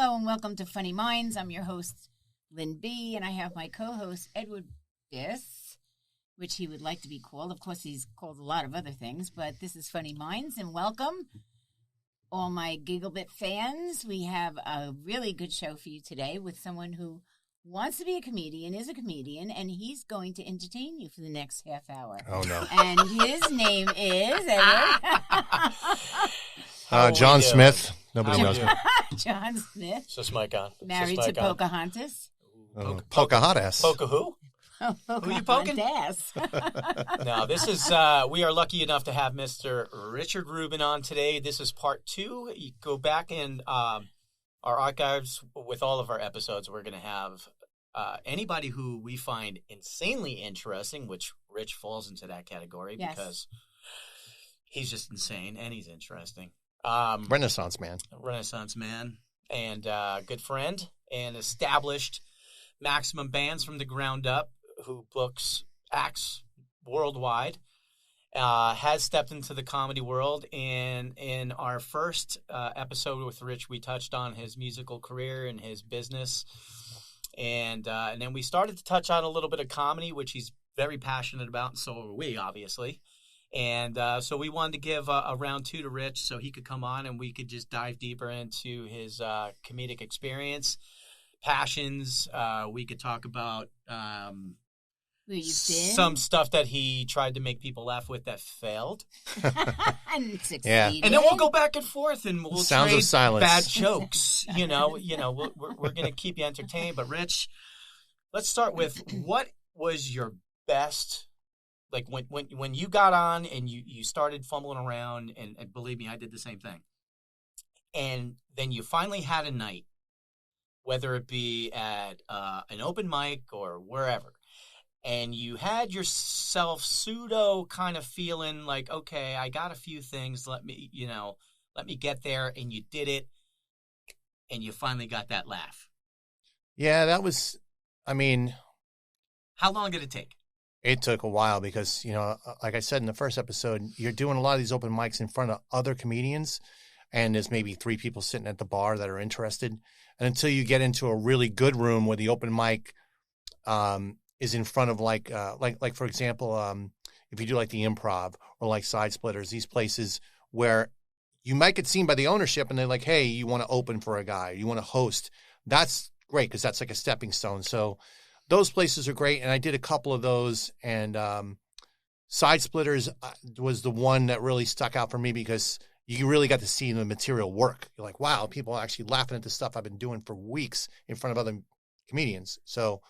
Hello and welcome to Funny Minds. I'm your host, Lynn B., and I have my co-host, Edward Biss, which he would like to be called. Of course, he's called a lot of other things, but this is Funny Minds, and welcome all my Gigglebit fans. We have a really good show for you today with someone who wants to be a comedian, is a comedian, and he's going to entertain you for the next half hour. Oh, no. And his name is, Edward. John Smith. Nobody knows me. John Smith. Is this mic on? Married to Pocahontas. Pocahontas. Poca who? Who you poking? Pocahontas. No, this is, we are lucky enough to have Mr. Richard Rubbin on today. This is part 2. You go back in our archives with all of our episodes. We're going to have anybody who we find insanely interesting, which Rich falls into that category because he's just insane and he's interesting. Renaissance man, and good friend, and established Maximum Bands from the ground up, who books acts worldwide, has stepped into the comedy world. And in our first episode with Rich, we touched on his musical career and his business, and then we started to touch on a little bit of comedy, which he's very passionate about, and so are we, obviously. And so we wanted to give a round 2 to Rich so he could come on and we could just dive deeper into his comedic experience, passions. We could talk about some stuff that he tried to make people laugh with that failed. And succeeded. Yeah. And then we'll go back and forth and we'll Sounds trade of silence. bad jokes. We're going to keep you entertained. But Rich, let's start with, what was your best... Like when you got on and you started fumbling around, and believe me, I did the same thing. And then you finally had a night, whether it be at an open mic or wherever, and you had yourself pseudo kind of feeling like, okay, I got a few things, let me get there, and you did it, and you finally got that laugh. Yeah, that was, how long did it take? It took a while because, like I said in the first episode, you're doing a lot of these open mics in front of other comedians, and there's maybe 3 people sitting at the bar that are interested. And until you get into a really good room where the open mic is in front of like for example, if you do like the Improv or like Side Splitters, these places where you might get seen by the ownership and they're like, hey, you want to open for a guy, you want to host. That's great because that's like a stepping stone. So those places are great, and I did a couple of those, and Side Splitters was the one that really stuck out for me because you really got to see the material work. You're like, wow, people are actually laughing at the stuff I've been doing for weeks in front of other comedians. So,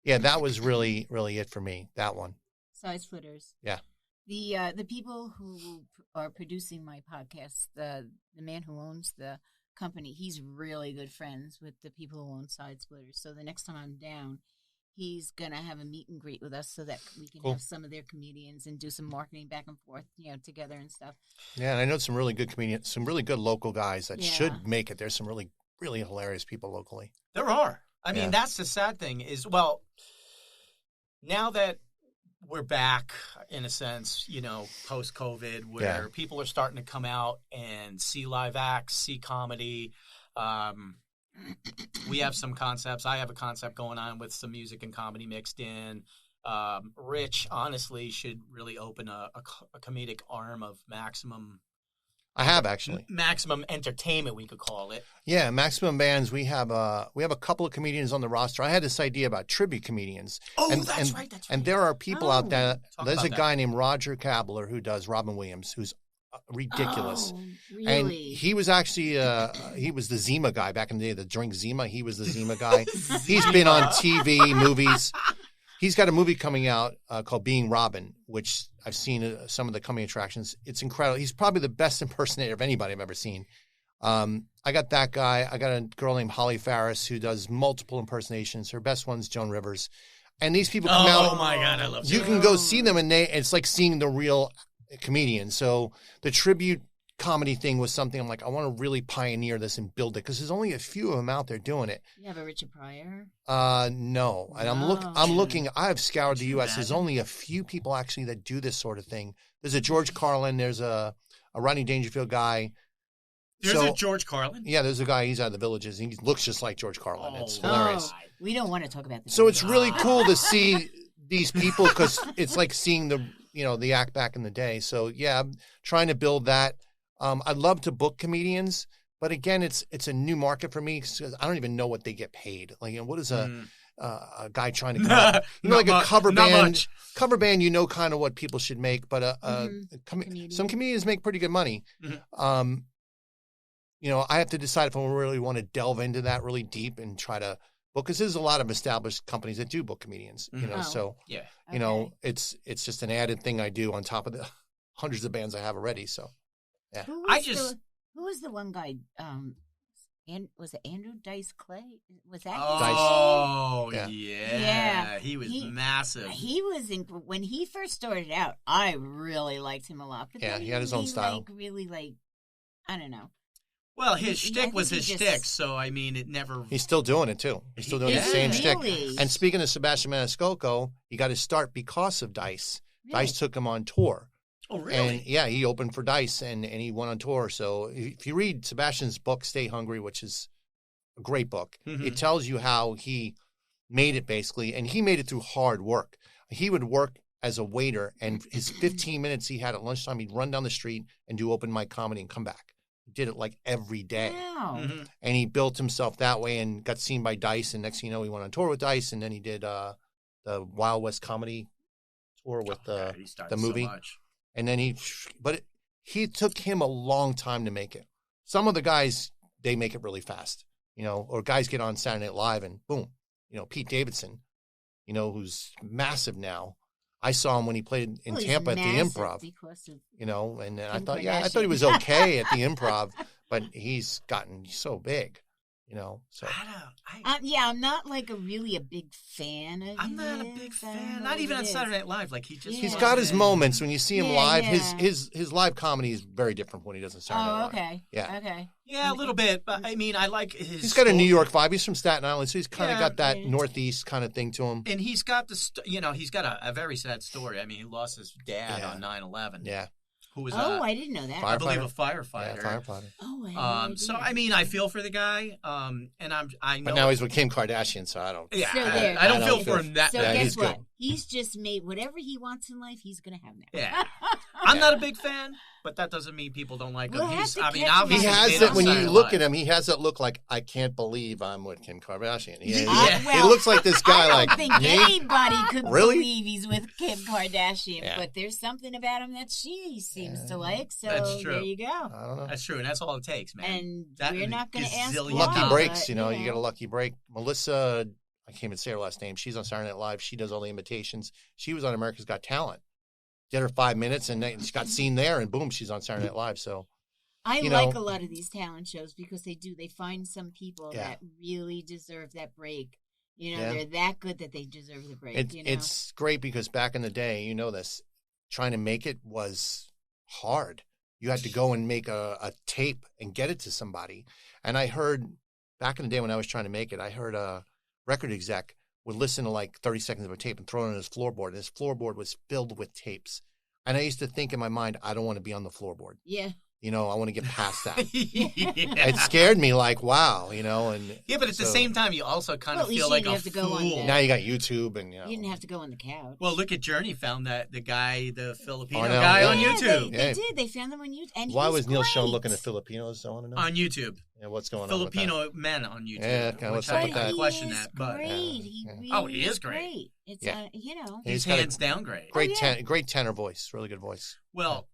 yeah, that was really, really it for me, that one. Side Splitters. Yeah. The people who are producing my podcast, the man who owns the company, he's really good friends with the people who own Side Splitters. So the next time I'm down, he's going to have a meet and greet with us so that we can have some of their comedians and do some marketing back and forth, together and stuff. Yeah, and I know some really good comedians, some really good local guys that should make it. There's some really, really hilarious people locally. There are. I mean, that's the sad thing is, well, now that we're back, in a sense, post-COVID, where people are starting to come out and see live acts, see comedy. We have some concepts. I have a concept going on with some music and comedy mixed in. Rich, honestly, should really open a comedic arm of Maximum. I have, actually. Maximum Entertainment, we could call it. Yeah, Maximum Bands. We have a couple of comedians on the roster. I had this idea about tribute comedians. Oh, that's right. And there are people out there. There's a guy named Roger Kabler who does Robin Williams, who's ridiculous. Oh, really? And he was actually he was the Zima guy back in the day, the drink Zima. He was the Zima guy. He's been on TV, movies. He's got a movie coming out called Being Rubbin, which I've seen some of the coming attractions. It's incredible. He's probably the best impersonator of anybody I've ever seen. I got that guy. I got a girl named Holly Farris who does multiple impersonations. Her best one's Joan Rivers. And these people come out. Oh, my God. I love You can go see them, and it's like seeing the real comedian. So the tribute comedy thing was something I'm like, I want to really pioneer this and build it because there's only a few of them out there doing it. You have a Richard Pryor? No. And I'm looking. I have scoured the U.S. There's only a few people actually that do this sort of thing. There's a George Carlin. There's a Rodney Dangerfield guy. There's a George Carlin. Yeah, there's a guy. He's out of the Villages. He looks just like George Carlin. It's hilarious. We don't want to talk about this. So it's really cool to see these people because it's like seeing the act back in the day. So yeah, I'm trying to build that. I'd love to book comedians, but again, it's a new market for me because I don't even know what they get paid. Like, what is a guy trying to come up? Like a cover band. Cover band, kind of what people should make, but some comedians make pretty good money. Mm-hmm. I have to decide if I really want to delve into that really deep and try to book, because there's a lot of established companies that do book comedians, so, it's just an added thing I do on top of the hundreds of bands I have already. So, yeah. Who was the one guy, was it Andrew Dice Clay? Was that his name? Yeah. He was massive. He was when he first started out, I really liked him a lot. But he had his own style. I don't know. Well, his shtick was his shtick, so I mean, it never. He's still doing it too. He's still doing the same shtick. And speaking of Sebastian Maniscalco, he got his start because of Dice. Really? Dice took him on tour. Oh, really? And he opened for Dice and he went on tour. So if you read Sebastian's book, Stay Hungry, which is a great book, it tells you how he made it basically, and he made it through hard work. He would work as a waiter, and his 15 minutes he had at lunchtime, he'd run down the street and do open mic comedy and come back. Did it like every day. Wow. Mm-hmm. And he built himself that way and got seen by Dice. And next thing you know, he went on tour with Dice. And then he did the Wild West Comedy Tour with the movie. So much. And then he took him a long time to make it. Some of the guys, they make it really fast, or guys get on Saturday Night Live and boom, Pete Davidson, who's massive now. I saw him when he played in Tampa at the Improv, and I thought, I thought he was okay at the Improv, but he's gotten so big, so. I'm not like really a big fan of I'm not a big fan. Not even on Saturday Night Live. Like he's got his moments when you see him live. His live comedy is very different from what he does on Saturday Night Live. Okay. Yeah. Okay. Yeah, a little bit, but I mean, I like his. He's got a New York vibe. He's from Staten Island, so he's kind of got that Northeast kind of thing to him. And he's got he's got a very sad story. I mean, he lost his dad on 9/11. Yeah. Who was I didn't know that. I believe a firefighter. Yeah, firefighter. Oh, so I mean, I feel for the guy. And I know. But now he's with Kim Kardashian, so I don't. Yeah, So I don't feel for him that. So bad. guess what? Good. He's just made whatever he wants in life. He's gonna have now. Yeah, I'm not a big fan, but that doesn't mean people don't like him. Obviously, he has it when you look at him. He has that look like, I can't believe I'm with Kim Kardashian. He looks like this guy. I don't think anybody could Really? believe he's with Kim Kardashian, but there's something about him that she seems to like. So that's true. There you go. I don't know. That's true, and that's all it takes, man. And we're not going to ask why, lucky breaks. but, You get a lucky break. Melissa, I can't even say her last name. She's on Saturday Night Live. She does all the imitations. She was on America's Got Talent. Did her 5 minutes, and then she got seen there, and boom, she's on Saturday Night Live. So I like a lot of these talent shows because they find some people that really deserve that break. They're that good that they deserve the break. It's great because back in the day, this, trying to make it was hard. You had to go and make a tape and get it to somebody. And I heard back in the day when I was trying to make it, I heard a record exec would listen to like 30 seconds of a tape and throw it on his floorboard. And his floorboard was filled with tapes. And I used to think in my mind, I don't want to be on the floorboard. Yeah. I want to get past that. It scared me like, wow, and but at the same time, you also kind of feel like a fool. Now you got YouTube and you didn't have to go on the couch. Well, look at Journey found the Filipino guy on YouTube. They did. They found them on YouTube. And why was Neil Schoen looking at Filipinos? I want to know. On YouTube. Yeah, what's going on? Filipino men on YouTube. Yeah, what's up with that? Question that, but great. He is great. It's he's hands down great. Great tenor voice, really good voice. Well.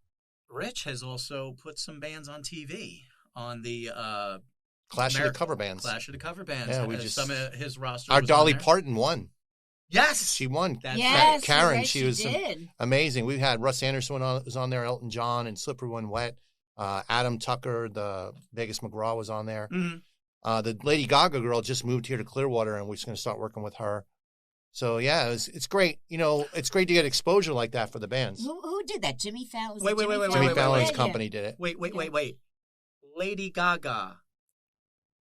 Rich has also put some bands on TV on the Clash of the Cover Bands. Clash of the Cover Bands. Yeah, some of his roster. Our Dolly Parton won. Yes, she won. Yes, Karen, right, she was amazing. We had Russ Anderson was on there, Elton John, and Slippery When Wet. Adam Tucker, the Vegas McGraw was on there. Mm-hmm. The Lady Gaga girl just moved here to Clearwater, and we're just going to start working with her. So, yeah, it's great. It's great to get exposure like that for the bands. Who did that? Jimmy Fallon? Wait. Jimmy Fallon's company did it. Wait. Lady Gaga.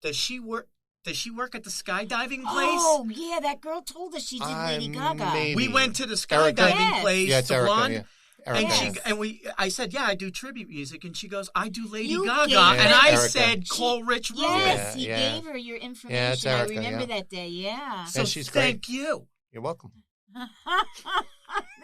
Does she work at the skydiving place? Oh, yeah, that girl told us she did Lady Gaga. Maybe. We went to the skydiving place. Yeah, it's Erica, blonde. yeah. Erica. I said, yeah, I do tribute music, and she goes, I do Lady You Gaga, gave and her- I Erica. said, call Rich Rubin. Yes, Yeah, he yeah. gave her your information. Yeah, it's Erica, I remember yeah. that day. Yeah. So she's great. thank you. You're welcome.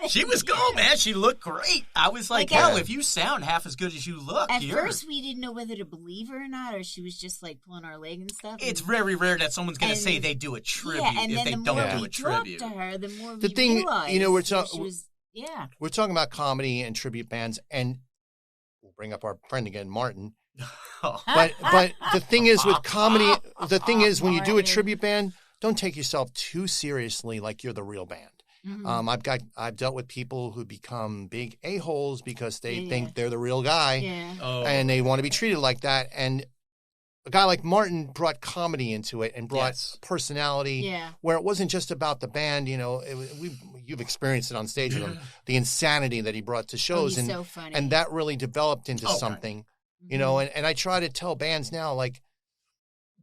She was cool, man. She looked great. I was like, Like, hell, yeah. if you sound half as good as you look, At you're... first, we didn't know whether to believe her or not, or she was just like pulling our leg and stuff. It's and, very rare that someone's going to and- say they do a tribute yeah, and if then they the don't more Yeah. do we a talked tribute. to her, the more The we thing, realized you know, we're that talking. she was, yeah. We're talking about comedy and tribute bands, and we'll bring up our friend again, Martin. But the thing is with comedy, the thing is when you do a Martin. tribute band, don't take yourself too seriously like you're the real band. Mhm. I've dealt with people who become big a-holes because they Yeah. think they're the real guy Yeah. Oh. and they want to be treated like that. And a guy like Martin brought comedy into it and brought Yes. personality Yeah. where it wasn't just about the band. You know, you've experienced it on stage with him, the insanity that he brought to Oh, shows, he's and so funny. and that really developed into Oh, right. something. You know, and I try to tell bands now, like,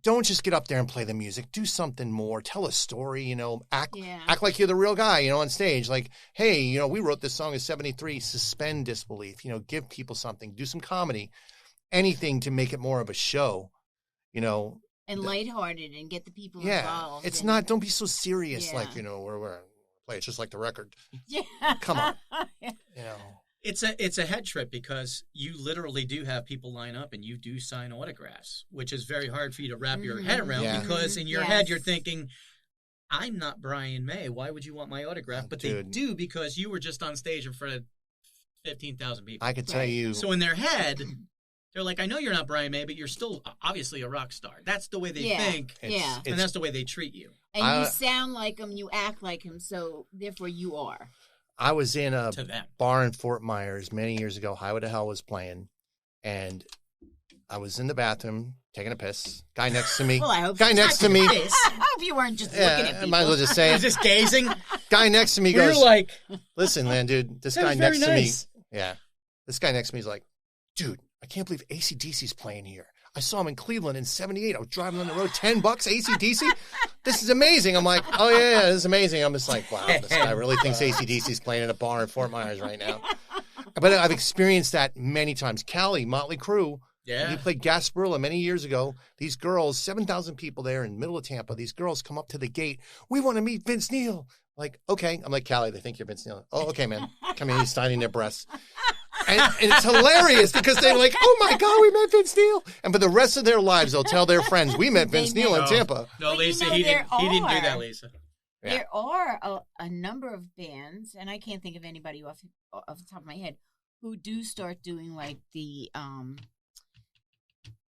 don't just get up there and play the music. Do something more. Tell a story, you know, act like you're the real guy, you know, on stage. Like, hey, you know, we wrote this song in 73, suspend disbelief, you know, give people something, do some comedy, anything to make it more of a show, you know. and lighthearted and get the people Yeah. involved. It's and- not, don't be so serious, Yeah. like, you know, we're play it just like the record. Yeah. Come on. You know. It's a head trip because you literally do have people line up and you do sign autographs, which is very hard for you to wrap your head around Yeah. because in your Yes. head you're thinking, I'm not Brian May. Why would you want my autograph? But Dude. they do because you were just on stage in front of 15,000 people. I could tell Right. you. So in their head, they're like, I know you're not Brian May, but you're still obviously a rock star. That's the way they Yeah. think, Yeah. and that's the way they treat you. And I- you sound like him, you act like him, so therefore you are. I was in a To them. bar in Fort Myers many years ago. Highway to Hell was playing, and I was in the bathroom taking a piss. Guy next to me. Well, I hope Guy so. next to me. Yes. I hope you weren't just looking at Yeah, I people. might as well just say You're it. just gazing. Guy next to me You're goes, like, "Listen, man, dude. This that guy was next very to nice. me, yeah, this guy next to me is like, dude, I can't believe AC/DC's playing here. I saw him in Cleveland in '78. I was driving on the road, $10, AC/DC. This is amazing." I'm like, "Oh yeah, this is amazing." I'm just like, "Wow, this guy really thinks AC/DC's playing in a bar in Fort Myers right now." But I've experienced that many times. Cali, Motley Crue. Yeah. He played Gasparilla many years ago. These girls, 7,000 people there in the middle of Tampa. These girls come up to the gate. "We want to meet Vince Neil." Like, okay. I'm like, "Callie, they think you're Vince Neil." "Oh, okay, man." Come in, he's signing their breasts. And it's hilarious because they're like, "Oh my God, we met Vince Neil." And for the rest of their lives, they'll tell their friends, "We met Vince Neil in No. Tampa." No, But Lisa, you know, he there didn't do are- that, Lisa. Yeah. There are a number of bands, and I can't think of anybody off the top of my head, who do start doing like the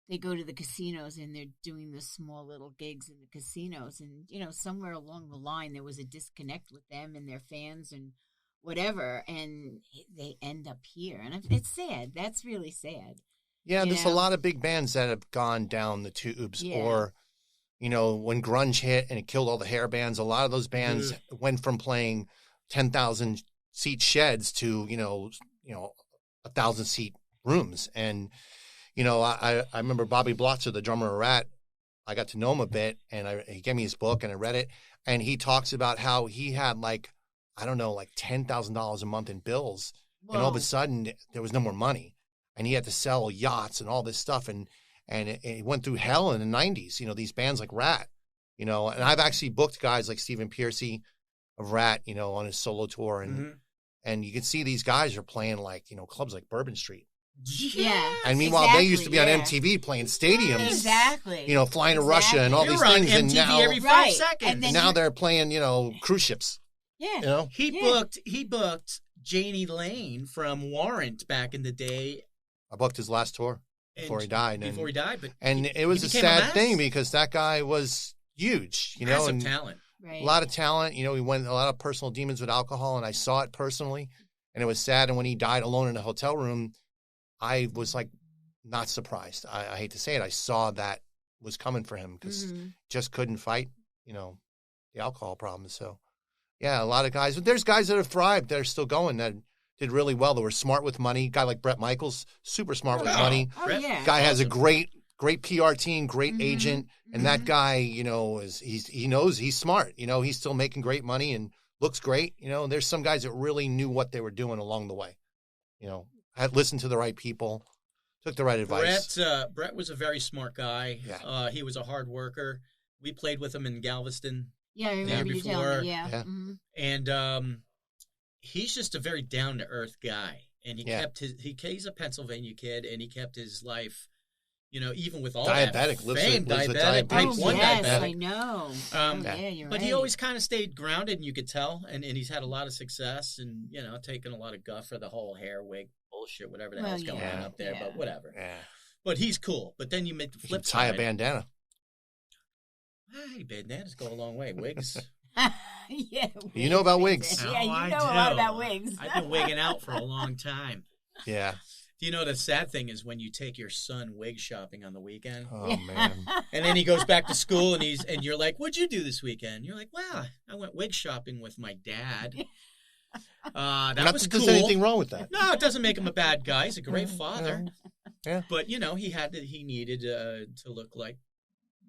they go to the casinos and they're doing the small little gigs in the casinos, and you know, somewhere along the line there was a disconnect with them and their fans and whatever, and they end up here, and it's sad. That's really sad. Yeah, You there's know? a lot of big bands that have gone down the tubes, Yeah. or, you know, when grunge hit and it killed all the hair bands, a lot of those bands went from playing 10,000 seat sheds to, you know, 1,000 seat rooms. And, you know, I remember Bobby Blotzer, the drummer of Rat. I got to know him a bit, and he gave me his book, and I read it. And he talks about how he had like, I don't know, like $10,000 a month in bills, and all of a Whoa. sudden there was no more money. And he had to sell yachts and all this stuff, and it went through hell in the 90s. You know, these bands like Rat, you know, and I've actually booked guys like Stephen Pearcy of Rat, you know, on his solo tour, and you can see these guys are playing like, you know, clubs like Bourbon Street. Yeah. And meanwhile, they used to be on Exactly, MTV playing stadiums, Exactly. you know, flying to Russia and all You're these on things, and MTV now every 5 Right. seconds. And then now they're playing, you know, cruise ships. Yeah. You know, He Yeah. booked Janie Lane from Warrant back in the day. I booked his last tour before he died, Before he died, but and it was a became sad mass- thing because that guy was huge, you know, massive and talent. Right. a lot of talent. You know, he went a lot of personal demons with alcohol, and I saw it personally, and it was sad. And when he died alone in a hotel room, I was like not surprised. I hate to say it, I saw that was coming for him because Mhm. just couldn't fight, you know, the alcohol problems. So, yeah, a lot of guys. But there's guys that have thrived that are still going that did really well. That were smart with money. Guy like Brett Michaels, super smart with Oh, money. Oh, Brett- yeah. Guy has a Awesome. great PR team, great Mhm. agent, and that guy, you know, he knows he's smart. You know, he's still making great money and looks great. You know, there's some guys that really knew what they were doing along the way. had listened to the right people, took the right advice. Brett was a very smart guy. Yeah. He was a hard worker. We played with him in Galveston. Yeah, I remember you telling me. Yeah. Yeah. And he's just a very down to earth guy. And he's a Pennsylvania kid, and he kept his life, even with all diabetic, that fame, diabetic, type 1 diabetic. I know. You're but right. he always kind of stayed grounded, and you could tell, and he's had a lot of success, and taken a lot of guff for the whole hair wig bullshit, whatever the hell's going on up there, but whatever. Yeah. But he's cool. But then you make the flip tie side. a bandana. Hey, bandanas go a long way. Wigs. Yeah, you know about wigs. Yeah, you know a lot about wigs. I've been wigging out for a long time. Yeah. Do you know the sad thing is when you take your son wig shopping on the weekend? Oh man. And then he goes back to school and you're like, "What'd you do this weekend?" You're like, "Well, I went wig shopping with my dad." That Not was that cool. there's anything wrong with that. No, it doesn't make him a bad guy. He's a great father. Yeah. But he needed to look like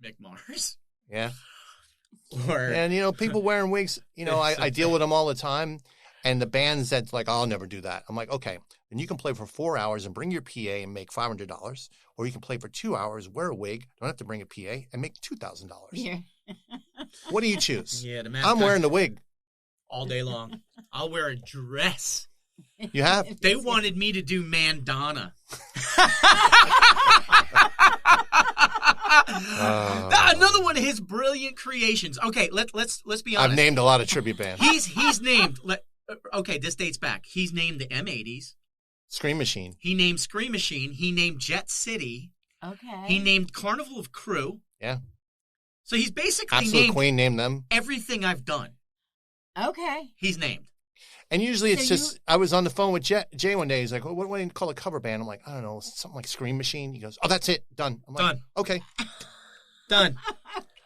Mick Mars. Yeah. And people wearing wigs, I deal with them all the time. And the bands that's like, I'll never do that. I'm like, okay, then you can play for 4 hours and bring your PA and make $500. Or you can play for 2 hours, wear a wig, don't have to bring a PA, and make $2,000. Yeah. What do you choose? Yeah, I'm wearing the wig. All day long. I'll wear a dress. You have? They wanted me to do Mandana. Another one of his brilliant creations. Okay, let's be honest. I've named a lot of tribute bands. He's named. Okay, this dates back. He's named the M80s. Scream Machine. He named Scream Machine. He named Jet City. Okay. He named Carnival of Crew. Yeah. So he's basically Absolute named Queen named them. everything I've done. Okay. He's named. And usually it's I was on the phone with Jay one day. He's like, what do you call a cover band? I'm like, I don't know, something like Scream Machine. He goes, oh, that's it. Done. I'm like, Done. Okay. Done.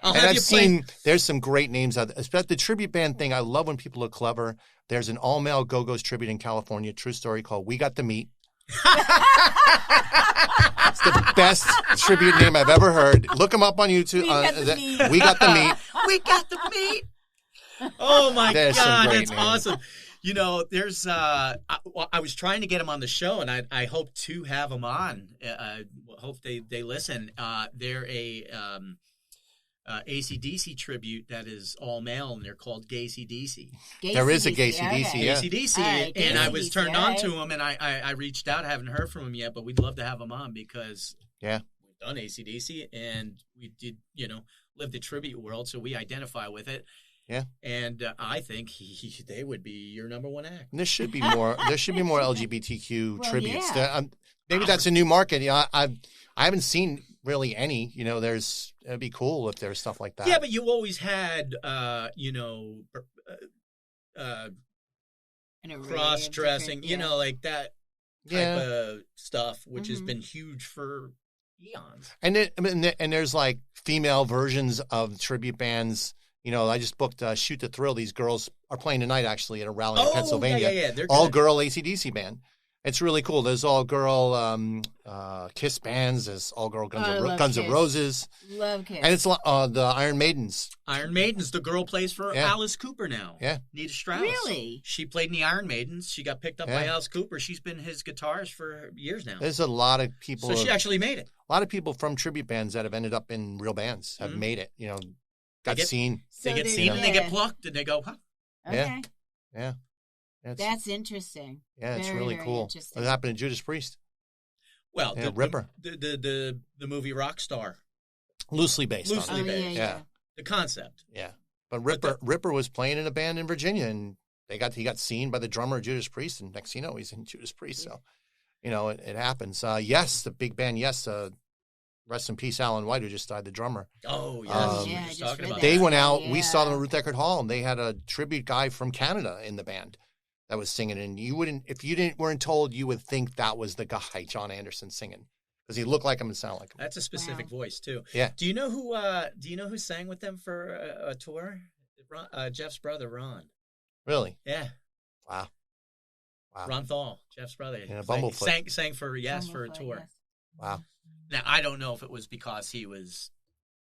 I've seen, there's some great names out there. Especially the tribute band thing. I love when people are clever. There's an all-male Go-Go's tribute in California, true story, called We Got the Meat. It's the best tribute name I've ever heard. Look them up on YouTube. We Got the Meat. We Got the Meat. We got the meat. Oh, my There's God. That's names. awesome. There's I was trying to get him on the show, and I hope to have him on. I hope they listen. They're a AC/DC tribute that is all male, and they're called Gacy-DC. There is a Gacy-DC, yeah. Gacy-DC, Right, and I was turned on to right. him, and I reached out. I haven't heard from him yet, but we'd love to have him on because we've done AC/DC, and we did, live the tribute world, so we identify with it. Yeah, and I think they would be your number one act. And there should be more. There should be more LGBTQ tributes. Yeah. Maybe that's a new market. I haven't seen really any. It'd be cool if there's stuff like that. Yeah, but you always had, cross-dressing, like that type of stuff, which has been huge for eons. And there's like female versions of tribute bands. I just booked Shoot to Thrill. These girls are playing tonight, actually, at a rally in Pennsylvania. Yeah. They're all-girl AC/DC band. It's really cool. There's all-girl Kiss bands. There's all-girl Guns N' Roses. Love Kiss. And it's the Iron Maidens. Iron Maidens. The girl plays for Alice Cooper now. Yeah. Nita Strauss. Really? She played in the Iron Maidens. She got picked up by Alice Cooper. She's been his guitarist for years now. There's a lot of people. So she actually made it. A lot of people from tribute bands that have ended up in real bands have made it. Got seen. They get seen and they get plucked and they go, huh? Okay. Yeah. That's interesting. Yeah, it's very, really very cool. interesting. What happened to Judas Priest? Well, Ripper. The movie Rockstar. Loosely based on it. Yeah. The concept. Yeah. But Ripper was playing in a band in Virginia, and he got seen by the drummer of Judas Priest, and next thing you know, he's in Judas Priest. So, it happens. Yes, the big band, yes. Rest in peace, Alan White, who just died, the drummer. Oh, yes. I just talking read about that. They went out. Yeah. We saw them at Ruth Eckerd Hall, and they had a tribute guy from Canada in the band that was singing. And you wouldn't, if you weren't told, you would think that was the guy, John Anderson, singing, because he looked like him and sounded like him. That's a specific voice too. Yeah. Do you know who sang with them for a tour? Jeff's brother, Ron. Really? Yeah. Wow. Ron Thal, Jeff's brother. Yeah, Bumblefoot. Sang for for a tour. Yes. Wow. Now, I don't know if it was because he was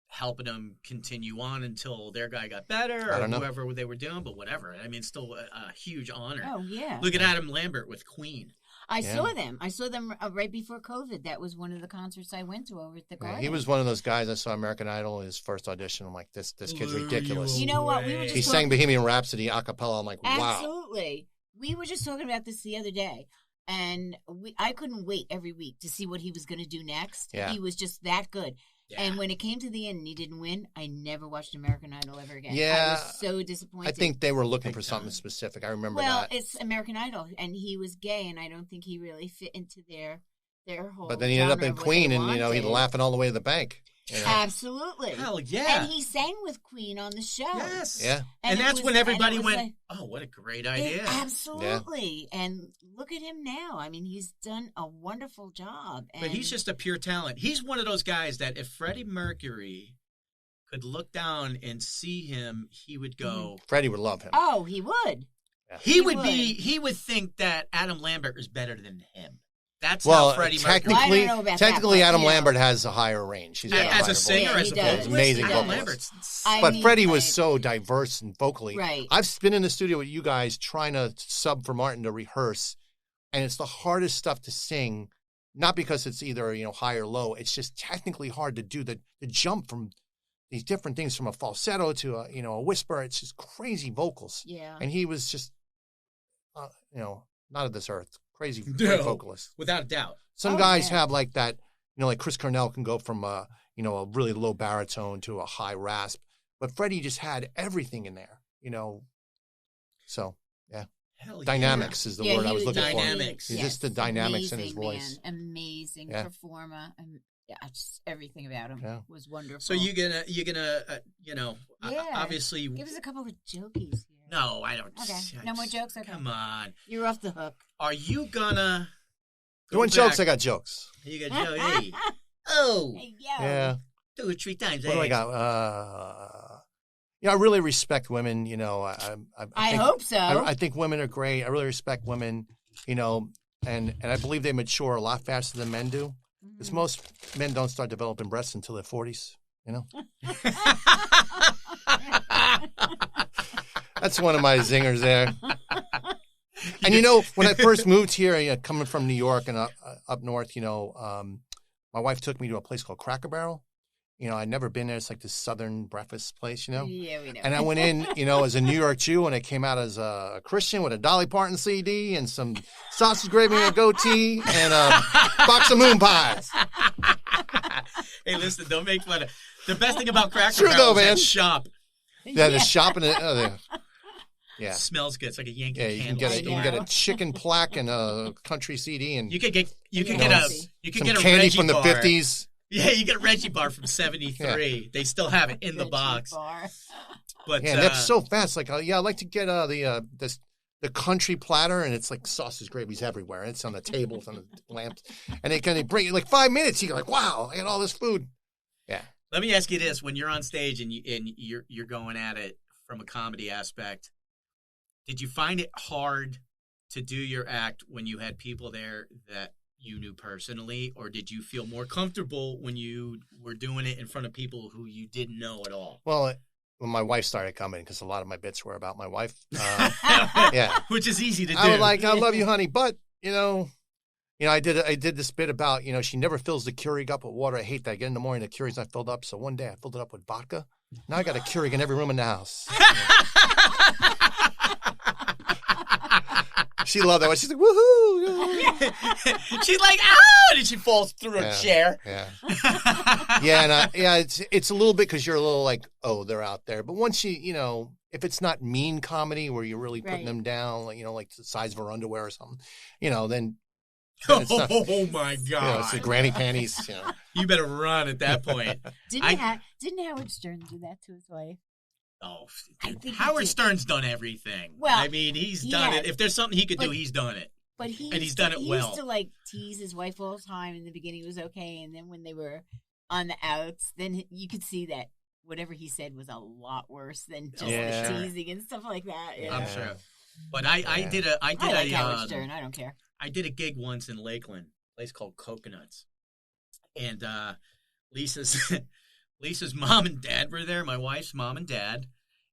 helping them continue on until their guy got better or whoever they were doing, but whatever. I mean, still a huge honor. Oh, yeah. Look at Adam Lambert with Queen. I saw them. I saw them right before COVID. That was one of the concerts I went to over at the Garden. He was one of those guys. I saw American Idol, his first audition. I'm like, this kid's ridiculous. You know what? We were just he sang Bohemian Rhapsody a cappella. I'm like, wow. Absolutely. We were just talking about this the other day. And I couldn't wait every week to see what he was going to do next. Yeah. He was just that good. Yeah. And when it came to the end and he didn't win, I never watched American Idol ever again. Yeah. I was so disappointed. I think they were looking for something specific. I remember that. Well, it's American Idol, and he was gay, and I don't think he really fit into their whole. But then he ended up in genre of what Queen, they and he's wanted. laughing all the way to the bank. You know? Absolutely. Hell yeah. And he sang with Queen on the show. Yes. Yeah. And it that's was- when everybody and it was went, like- oh, what a great idea. Absolutely. And look at him now. I mean, he's done a wonderful job. But And he's just a pure talent. He's one of those guys that if Freddie Mercury could look down and see him, he would go. Freddie would love him. Oh, he would. Yeah. He would think that Adam Lambert is better than him. That's Well, how Freddie technically, Mercury. Well, I don't know about that, technically, but, Adam you know. Lambert has a higher range. He's got As higher a singer, Yeah, as he a does. vocalist, Amazing Adam vocalist. Lambert's. But mean, Freddie was like- so diverse and vocally. Right. I've been in the studio with you guys trying to sub for Martin to rehearse, and it's the hardest stuff to sing. Not because it's either high or low. It's just technically hard to do the jump from these different things, from a falsetto to a whisper. It's just crazy vocals. Yeah. And he was just not of this earth. Crazy No. great vocalist. Without a doubt. Some Oh, guys yeah. have like that, like Chris Cornell can go from a really low baritone to a high rasp, but Freddie just had everything in there, So, yeah. Hell yeah. Dynamics is the word I was looking for. Dynamics. He's just the dynamics in his amazing voice. Man, amazing Yeah. performer. And just everything about him Yeah. was wonderful. So you're gonna Yeah. obviously. Give us a couple of jokies here. No, I don't. Okay. No more jokes? Okay. Come on. You're off the hook. Are you gonna? You want jokes? I got jokes. You got jokes. Hey. Oh, Hey, yo. Yeah. 2 or 3 times. What do I got? I really respect women. I hope so. I think women are great. I really respect women, and I believe they mature a lot faster than men do. Because most men don't start developing breasts until their 40s, That's one of my zingers there. And when I first moved here, coming from New York and up north, my wife took me to a place called Cracker Barrel. I'd never been there. It's like this southern breakfast place, Yeah, we know. And I went in, as a New York Jew, and I came out as a Christian with a Dolly Parton CD and some sausage gravy and a goatee and a box of moon pies. Hey, listen, don't make fun of. The best thing about Cracker True, Barrel though, is man. that shop. Yeah, the shop and yeah. Smells good. It's like a Yankee Yeah, you can candle. get a chicken plaque and a country CD and You could get know, some a candy Reggie from the bar. 50s. Yeah, you get a Reggie bar from '73. They still have it in the Reggie box. Bar. But Yeah, and that's so fast. Like, I'd like to get the country platter, and it's like sausage gravy's everywhere. And it's on the tables, on the lamps, and they bring it like 5 minutes. You're like, wow, I got all this food. Yeah. Let me ask you this: when you're on stage and you're going at it from a comedy aspect, did you find it hard to do your act when you had people there that you knew personally, or did you feel more comfortable when you were doing it in front of people who you didn't know at all? Well, when my wife started coming, because a lot of my bits were about my wife. Yeah. Which is easy to do. I was like, I love you, honey, but I did this bit about she never fills the Keurig up with water. I hate that. I get in the morning, the Keurig's not filled up. So one day I filled it up with vodka. Now I got a Keurig in every room in the house. She loved that one. She's like, woohoo! She's like, "Ow!" and she falls through her chair. Yeah, yeah, and it's a little bit because you're a little like, oh, they're out there. But once if it's not mean comedy where you're really putting them down, like the size of her underwear or something, then it's not, Oh my God! it's the granny panties. You better run at that point. Didn't Howard Stern do that to his wife? Oh, I dude, think he Howard did. Stern's done everything. Well, I mean, he's done yeah, it. If there's something he could do, but- he's done it. But he And he's used done to- it he well. used to tease his wife all the time. In the beginning, it was okay, and then when they were on the outs, then you could see that whatever he said was a lot worse than just Yeah. the teasing and stuff like that. Yeah. I'm sure. But I did I like Howard Stern. I don't care. I did a gig once in Lakeland, a place called Coconuts, and Lisa's mom and dad were there. My wife's mom and dad,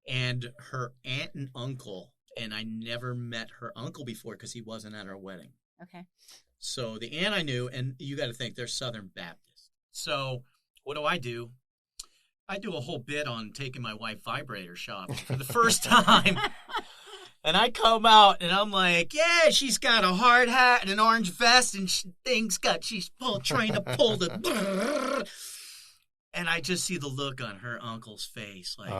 and her aunt and uncle. And I never met her uncle before because he wasn't at our wedding. Okay. So the Ann I knew, and you got to think they're Southern Baptist. So what do? I do a whole bit on taking my wife vibrator shopping for the first time. And I come out and I'm like, yeah, she's got a hard hat and an orange vest and she's trying to pull the. And I just see the look on her uncle's face, like.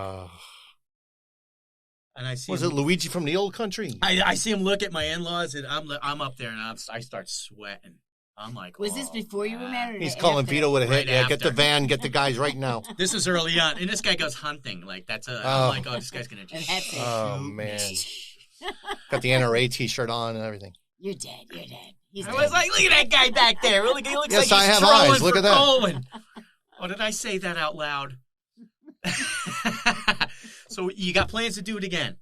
And I see. Was it Luigi from the old country? I see him look at my in-laws, and I'm up there, and I start sweating. I'm like, was this before you were married? He's calling Vito with a hit. Right Yeah, get after. the van, get the guys right now. This is early on, and this guy goes hunting. Like I'm like, this guy's gonna just. And that's it. Oh man, got the NRA T-shirt on and everything. You're dead. You're dead. He's I dead. was like, look at that guy back there. He looks Yes, like I he's have trolling eyes. Look for at that. Coleman. Oh, did I say that out loud? So you got plans to do it again?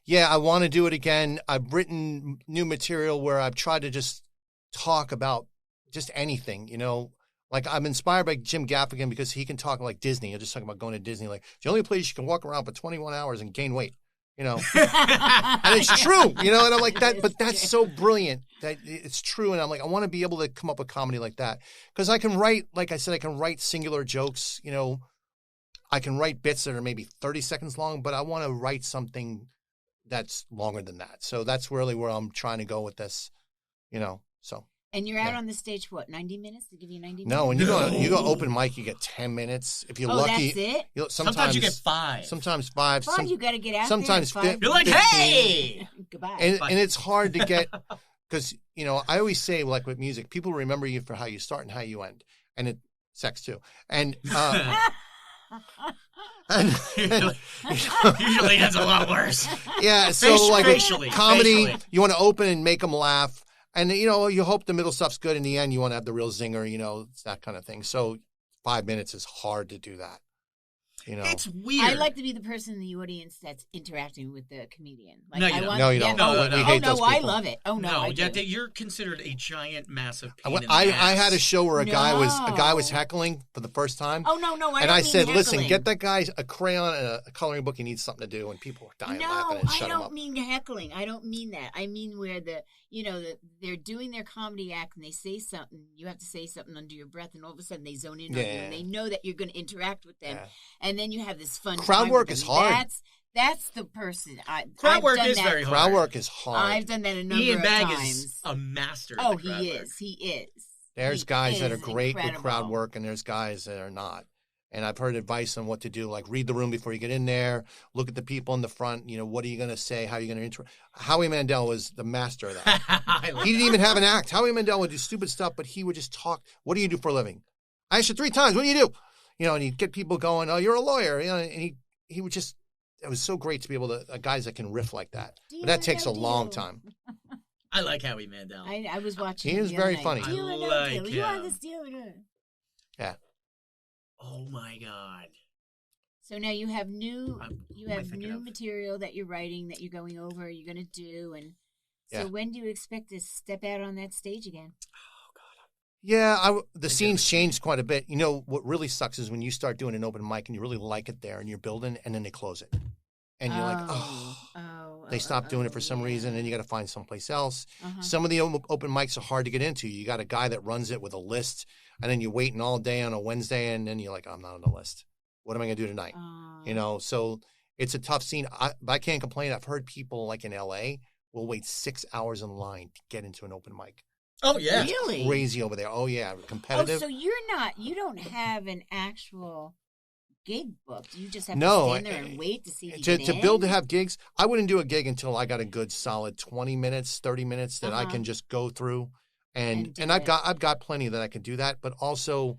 Yeah, I want to do it again. I've written new material where I've tried to just talk about just anything, you know. Like I'm inspired by Jim Gaffigan because he can talk like Disney. He'll just talk about going to Disney. Like the only place you can walk around for 21 hours and gain weight, you know. And it's true, you know. And I'm like that, but that's so brilliant that it's true. And I'm like, I want to be able to come up with comedy like that because I can write, like I said, I can write singular jokes, you know. I can write bits that are maybe 30 seconds long, but I want to write something that's longer than that. So that's really where I'm trying to go with this, you know. So. And you're out on the stage for what, 90 minutes? They give you 90 minutes? No, when you go open mic, you get 10 minutes. If you're lucky, that's it? Sometimes you get 5. Sometimes 5. Five, you got to get out sometimes there. You're like, 15. hey! Goodbye. And it's hard to get because, you know, I always say, like with music, people remember you for how you start and how you end. And sex too. And usually that's a lot worse. Yeah, so like Facially. comedy, you want to open and make them laugh. And, you know, you hope the middle stuff's good. In the end, you want to have the real zinger, you know, it's that kind of thing. So 5 minutes is hard to do that, you know. It's weird. I like to be the person in the audience that's interacting with the comedian. Like, No, you don't. No, you don't. No, We hate those I people. love it. Oh, no, I do. You're considered a giant, massive pain in the I ass. had a show where a guy was No. heckling for the first time. Oh, no, And I said, listen, heckling. get that guy a crayon and a coloring book. He needs something to do. And people were dying laughing and I shut him up. don't mean heckling. I don't mean that. I mean where they're doing their comedy act and they say something. You have to say something under your breath, and all of a sudden they zone in on you, and they know that you're going to interact with them, and then you have this fun. Crowd time work with is them. hard. That's the person. Crowd I've work done is that. very hard. Crowd work is hard. I've done that a number Ian of Bagg times. is a master. Oh, at the crowd he work. is. He is. There's guys that are is great with crowd incredible. work, and there's guys that are not. And I've heard advice on what to do, like read the room before you get in there, look at the people in the front, you know, what are you going to say, how are you going to interact. Howie Mandel was the master of that. He didn't even have an act. Howie Mandel would do stupid stuff, but he would just talk. What do you do for a living? I asked you 3 times. What do you do? You know, and he'd get people going, oh, you're a lawyer. You know, and he would just, it was so great to be able to, guys that can riff like that. But that takes a long time. I like Howie Mandel. I was watching. He him is the very other funny. night. I Deal or no like deal? You want him. this deal or no? Yeah. Oh my God. So now you have new Who am I thinking new of? material that you're writing, that you're going over, you're going to do, and so Yeah. when do you expect to step out on that stage again? Yeah, the scene's changed quite a bit. You know, what really sucks is when you start doing an open mic and you really like it there and you're building and then they close it. And you're like, they stopped doing it for some reason and you got to find someplace else. Uh-huh. Some of the open mics are hard to get into. You got a guy that runs it with a list and then you're waiting all day on a Wednesday and then you're like, I'm not on the list. What am I going to do tonight? You know, so it's a tough scene. But I can't complain. I've heard people like in LA will wait 6 hours in line to get into an open mic. Oh yeah. Really? Crazy over there. Oh, yeah. Competitive. Oh, so you don't have an actual gig booked. You just have No, to stand there and wait to see if you to get build to in? have gigs. I wouldn't do a gig until I got a good solid 20 minutes, 30 minutes that I Uh-huh. can just go through. And do I've it. got plenty that I can do that, but also,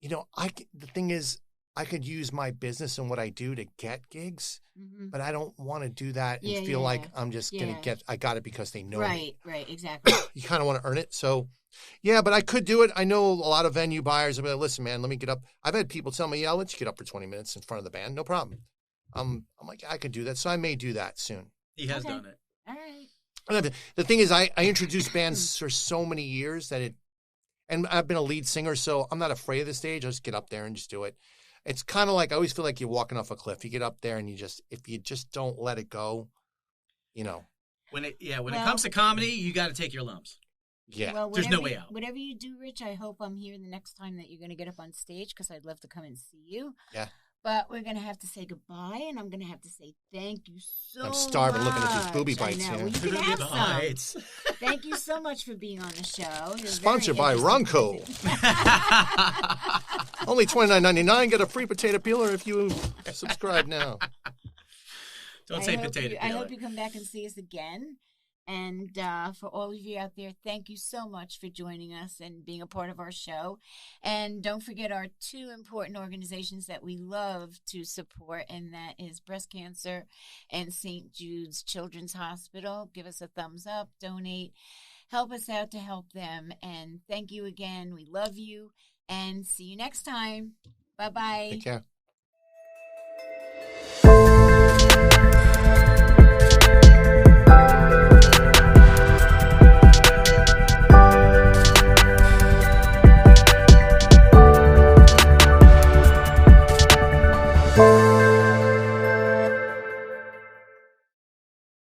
you know, the thing is I could use my business and what I do to get gigs, Mhm. but I don't want to do that and Yeah, feel yeah, like yeah. I'm just going Yeah. to get, I got it because they know me. Right, exactly. You kind of want to earn it. So, yeah, but I could do it. I know a lot of venue buyers will be like, listen, man, let me get up. I've had people tell me, yeah, I'll let you get up for 20 minutes in front of the band. No problem. I'm like, I could do that. So I may do that soon. He has Okay. done it. All right. And the thing is, I introduced bands for so many years and I've been a lead singer, so I'm not afraid of the stage. I just get up there and just do it. It's kind of like, I always feel like you're walking off a cliff. You get up there and if you just don't let it go, you know. When it Well- comes to comedy, you got to take your lumps. Yeah. Well, There's no way out. Whatever you do, Rich, I hope I'm here the next time that you're going to get up on stage because I'd love to come and see you. Yeah. But we're going to have to say goodbye, and I'm going to have to say thank you so much. I'm starving looking at these booby bites I know. here. Well, you can have some. Bites. Thank you so much for being on the show. You're Sponsored by very interesting. Ronco. Only $29.99. Get a free potato peeler if you subscribe now. Don't say potato I peeler. hope you come back and see us again. And for all of you out there, thank you so much for joining us and being a part of our show. And don't forget our two important organizations that we love to support, and that is breast cancer and St. Jude's Children's Hospital. Give us a thumbs up, donate, help us out to help them. And thank you again. We love you, and see you next time. Bye-bye. Take care.